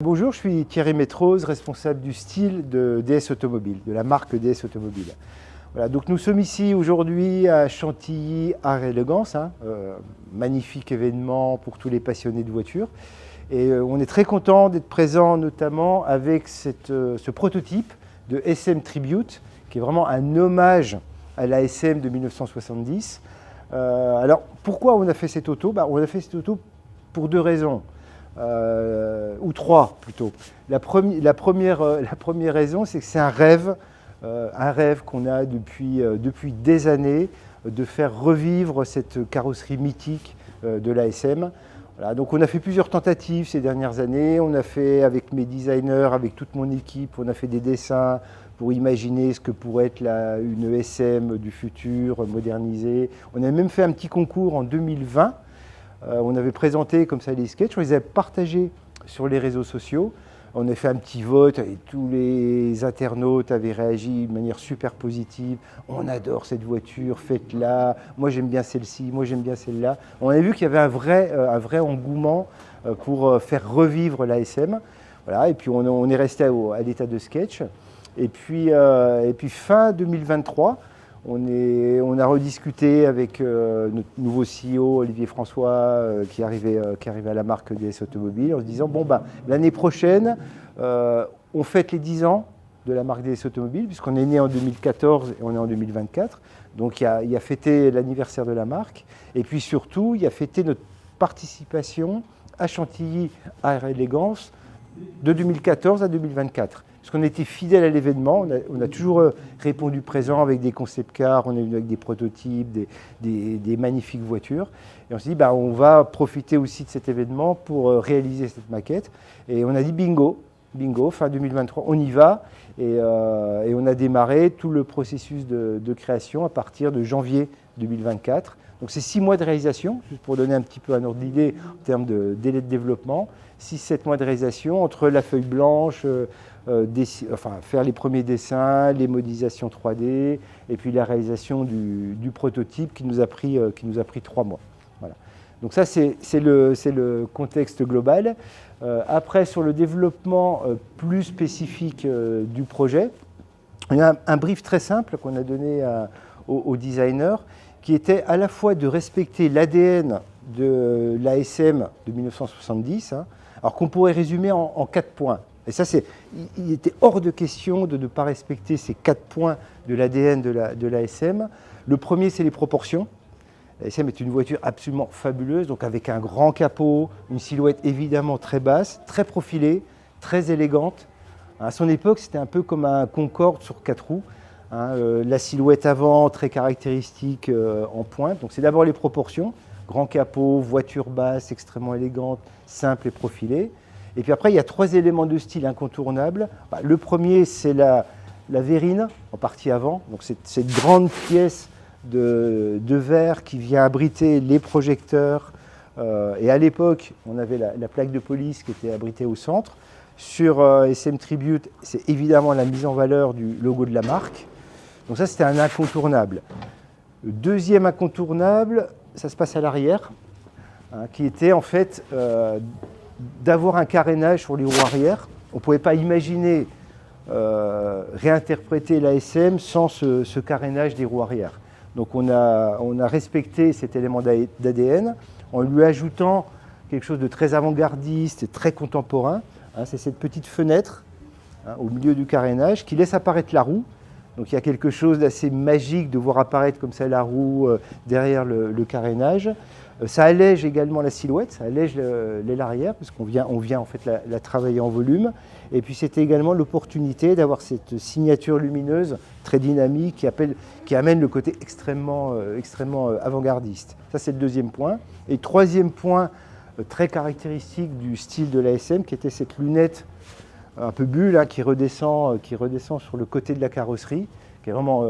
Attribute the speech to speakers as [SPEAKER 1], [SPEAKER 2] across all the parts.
[SPEAKER 1] Bonjour, je suis Thierry Métrose, responsable du style de DS Automobile, de la marque DS Automobile. Voilà, donc nous sommes ici aujourd'hui à Chantilly Art et Élégance, magnifique événement pour tous les passionnés de voitures. Et on est très content d'être présent notamment avec ce prototype de SM Tribute, qui est vraiment un hommage à la SM de 1970. Alors pourquoi on a fait cette auto? On a fait cette auto pour deux raisons. Ou trois plutôt. La première raison, c'est que c'est un rêve qu'on a depuis des années, de faire revivre cette carrosserie mythique de l'ASM. Voilà, donc on a fait plusieurs tentatives ces dernières années, on a fait avec mes designers, avec toute mon équipe, on a fait des dessins pour imaginer ce que pourrait être une SM du futur, modernisée. On a même fait un petit concours en 2020. On avait présenté comme ça les sketchs, on les avait partagés sur les réseaux sociaux. On a fait un petit vote et tous les internautes avaient réagi de manière super positive. On adore cette voiture, faites-la. Moi j'aime bien celle-ci, moi j'aime bien celle-là. On a vu qu'il y avait un vrai engouement pour faire revivre la SM. Voilà, et puis on est resté à l'état de sketch. Et puis fin 2023, on a rediscuté avec notre nouveau CEO, Olivier François, qui arrivait à la marque DS Automobile, en se disant, l'année prochaine, on fête les 10 ans de la marque DS Automobile, puisqu'on est né en 2014 et on est en 2024. Donc il y a fêté l'anniversaire de la marque. Et puis surtout, il y a fêté notre participation à Chantilly Art et Élégance de 2014 à 2024. Parce qu'on était fidèle à l'événement, on a toujours répondu présent avec des concept cars, on est venu avec des prototypes, des magnifiques voitures. Et on s'est dit, on va profiter aussi de cet événement pour réaliser cette maquette. Et on a dit bingo, fin 2023, on y va. Et on a démarré tout le processus de création à partir de janvier 2024. Donc c'est 6 mois de réalisation, juste pour donner un petit peu un ordre d'idée en termes de délai de développement. 6-7 mois de réalisation entre la feuille blanche, faire les premiers dessins, les modélisations 3D et puis la réalisation du prototype qui nous a pris 3 mois. Voilà. Donc ça c'est le contexte global. Après sur le développement plus spécifique du projet, il y a un brief très simple qu'on a donné aux designers qui était à la fois de respecter l'ADN de l'ASM de 1970, alors qu'on pourrait résumer en 4 points. Et ça, il était hors de question de ne pas respecter ces 4 points de l'ADN de l'ASM. Le premier, c'est les proportions. L'ASM est une voiture absolument fabuleuse, donc avec un grand capot, une silhouette évidemment très basse, très profilée, très élégante. À son époque, c'était un peu comme un Concorde sur 4 roues. La silhouette avant, très caractéristique en pointe. Donc c'est d'abord les proportions. Grand capot, voiture basse, extrêmement élégante, simple et profilée. Et puis après, il y a 3 éléments de style incontournables. Le premier, c'est la verrine, en partie avant. Donc cette grande pièce de verre qui vient abriter les projecteurs. Et à l'époque, on avait la plaque de police qui était abritée au centre. Sur SM Tribute, c'est évidemment la mise en valeur du logo de la marque. Donc ça, c'était un incontournable. Le deuxième incontournable, ça se passe à l'arrière, qui était en fait d'avoir un carénage sur les roues arrière. On ne pouvait pas imaginer réinterpréter l'ASM sans ce carénage des roues arrière. Donc on a respecté cet élément d'ADN en lui ajoutant quelque chose de très avant-gardiste et très contemporain. C'est cette petite fenêtre au milieu du carénage qui laisse apparaître la roue. Donc il y a quelque chose d'assez magique de voir apparaître comme ça la roue derrière le carénage. Ça allège également la silhouette, ça allège l'aile arrière parce qu'on vient en fait la travailler en volume. Et puis c'était également l'opportunité d'avoir cette signature lumineuse très dynamique qui amène le côté extrêmement avant-gardiste. Ça c'est le deuxième point. Et troisième point très caractéristique du style de l'ASM qui était cette lunette un peu bulle qui redescend sur le côté de la carrosserie, qui est vraiment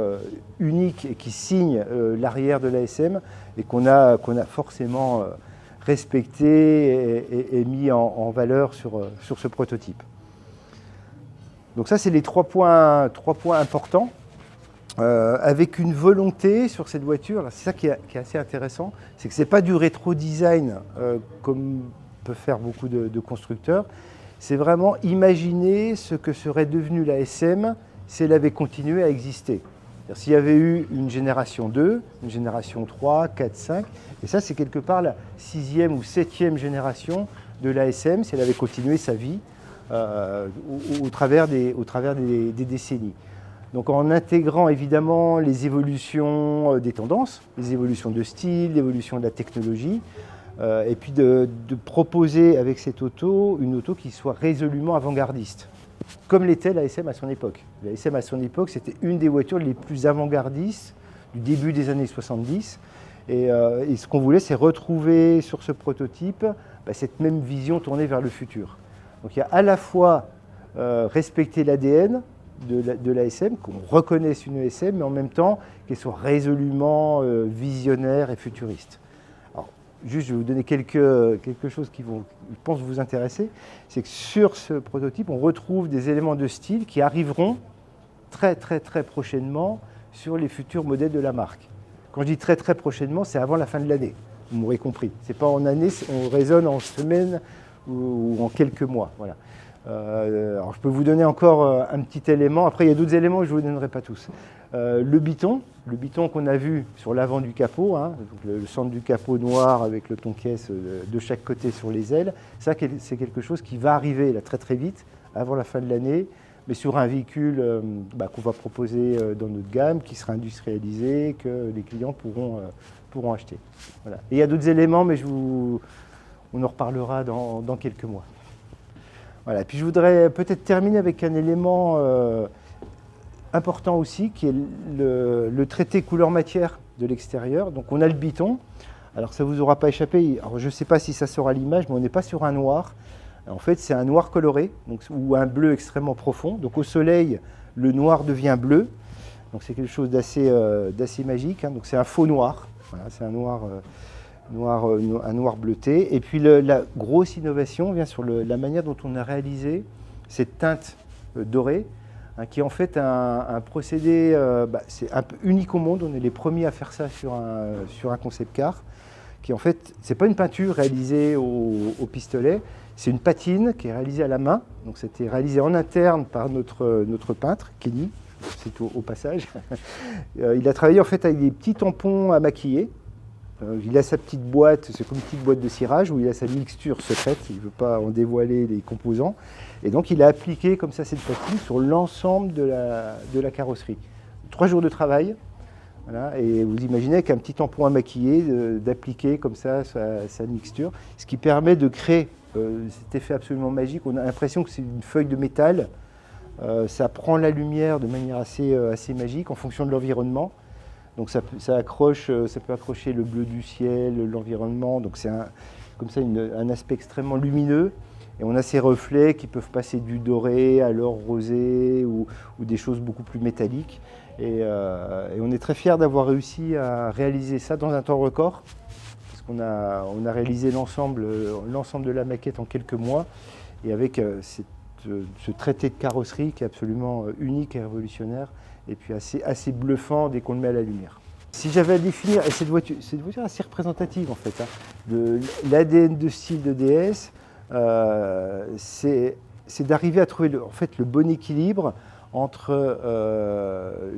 [SPEAKER 1] unique et qui signe l'arrière de l'ASM et qu'on a forcément respecté et mis en valeur sur ce prototype. Donc ça, c'est les 3 points importants, avec une volonté sur cette voiture, c'est ça qui est assez intéressant, c'est que ce n'est pas du rétro-design comme peuvent faire beaucoup de constructeurs, c'est vraiment imaginer ce que serait devenue l'ASM si elle avait continué à exister. S'il y avait eu une génération 2, une génération 3, 4, 5, et ça c'est quelque part la 6e ou 7e génération de l'ASM si elle avait continué sa vie au travers des décennies. Donc en intégrant évidemment les évolutions des tendances, les évolutions de style, l'évolution de la technologie, et puis de proposer avec cette auto une auto qui soit résolument avant-gardiste, comme l'était l'ASM à son époque. L'ASM à son époque, c'était une des voitures les plus avant-gardistes du début des années 70. Et ce qu'on voulait, c'est retrouver sur ce prototype cette même vision tournée vers le futur. Donc il y a à la fois respecter l'ADN de l'ASM, qu'on reconnaisse une ASM, mais en même temps qu'elle soit résolument visionnaire et futuriste. Alors, juste, je vais vous donner quelque chose qui vont, je pense, vous intéresser. C'est que sur ce prototype, on retrouve des éléments de style qui arriveront très prochainement sur les futurs modèles de la marque. Quand je dis très prochainement, c'est avant la fin de l'année. Vous m'aurez compris. Ce n'est pas en année, on raisonne en semaines ou en quelques mois. Voilà. Alors je peux vous donner encore un petit élément. Après, il y a d'autres éléments, je ne vous donnerai pas tous. Le biton qu'on a vu sur l'avant du capot, hein, donc le centre du capot noir avec le ton-caisse de chaque côté sur les ailes, ça c'est quelque chose qui va arriver là, très vite, avant la fin de l'année, mais sur un véhicule qu'on va proposer dans notre gamme, qui sera industrialisé, que les clients pourront acheter. Voilà. Et il y a d'autres éléments, mais on en reparlera dans quelques mois. Voilà. Puis je voudrais peut-être terminer avec un élément important aussi, qui est le traité couleur-matière de l'extérieur. Donc on a le biton. Alors ça ne vous aura pas échappé. Alors, je ne sais pas si ça sera à l'image, mais on n'est pas sur un noir. En fait, c'est un noir coloré, donc, ou un bleu extrêmement profond. Donc au soleil, le noir devient bleu. Donc c'est quelque chose d'assez magique. Hein. Donc c'est un faux noir. Voilà, c'est un noir bleuté. Et puis la grosse innovation vient sur la manière dont on a réalisé cette teinte dorée, hein, qui est en fait un procédé c'est un peu unique au monde. On est les premiers à faire ça sur un concept car, qui en fait, c'est pas une peinture réalisée au pistolet, c'est une patine qui est réalisée à la main. Donc c'était réalisé en interne par notre peintre, Kenny, c'est au passage. Il a travaillé en fait avec des petits tampons à maquiller. Il a sa petite boîte, c'est comme une petite boîte de cirage où il a sa mixture secrète, il ne veut pas en dévoiler les composants. Et donc il a appliqué comme ça cette patine sur l'ensemble de la carrosserie. 3 jours de travail, voilà, et vous imaginez qu'un petit tampon à maquiller, d'appliquer comme ça sa mixture, ce qui permet de créer cet effet absolument magique. On a l'impression que c'est une feuille de métal, ça prend la lumière de manière assez magique en fonction de l'environnement. Donc ça peut accrocher le bleu du ciel, l'environnement, donc c'est comme ça un aspect extrêmement lumineux. Et on a ces reflets qui peuvent passer du doré à l'or rosé ou des choses beaucoup plus métalliques. Et on est très fiers d'avoir réussi à réaliser ça dans un temps record, parce qu'on a réalisé l'ensemble de la maquette en quelques mois, et avec ce traité de carrosserie qui est absolument unique et révolutionnaire, et puis assez bluffant dès qu'on le met à la lumière. Si j'avais à définir, et cette voiture est assez représentative en fait, hein, de l'ADN de style de DS, c'est d'arriver à trouver le bon équilibre entre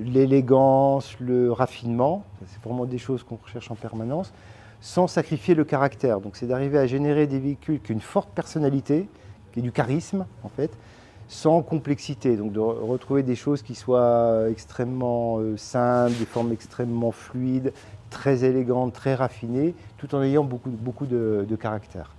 [SPEAKER 1] l'élégance, le raffinement, c'est vraiment des choses qu'on recherche en permanence, sans sacrifier le caractère. Donc c'est d'arriver à générer des véhicules qui ont une forte personnalité, qui ont du charisme en fait, sans complexité, donc de retrouver des choses qui soient extrêmement simples, des formes extrêmement fluides, très élégantes, très raffinées, tout en ayant beaucoup de caractère.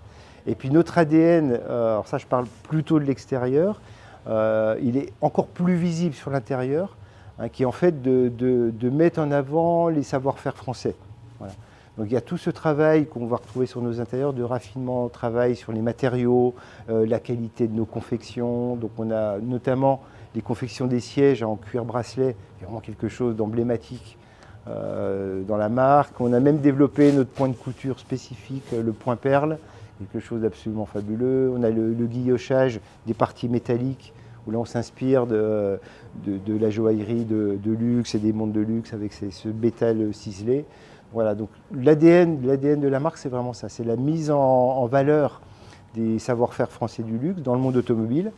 [SPEAKER 1] Et puis notre ADN, alors ça je parle plutôt de l'extérieur, il est encore plus visible sur l'intérieur, hein, qui est en fait de mettre en avant les savoir-faire français. Voilà. Donc il y a tout ce travail qu'on va retrouver sur nos intérieurs, de raffinement, travail sur les matériaux, la qualité de nos confections. Donc on a notamment les confections des sièges en cuir bracelet, qui est vraiment quelque chose d'emblématique dans la marque. On a même développé notre point de couture spécifique, le point perle, quelque chose d'absolument fabuleux. On a le guillochage des parties métalliques, où là on s'inspire de la joaillerie de luxe et des montres de luxe avec ce métal ciselé. Voilà, donc l'ADN de la marque, c'est vraiment ça, c'est la mise en valeur des savoir-faire français du luxe dans le monde automobile.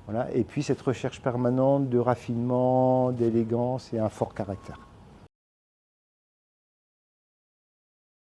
[SPEAKER 1] Voilà. Et puis cette recherche permanente de raffinement, d'élégance et un fort caractère.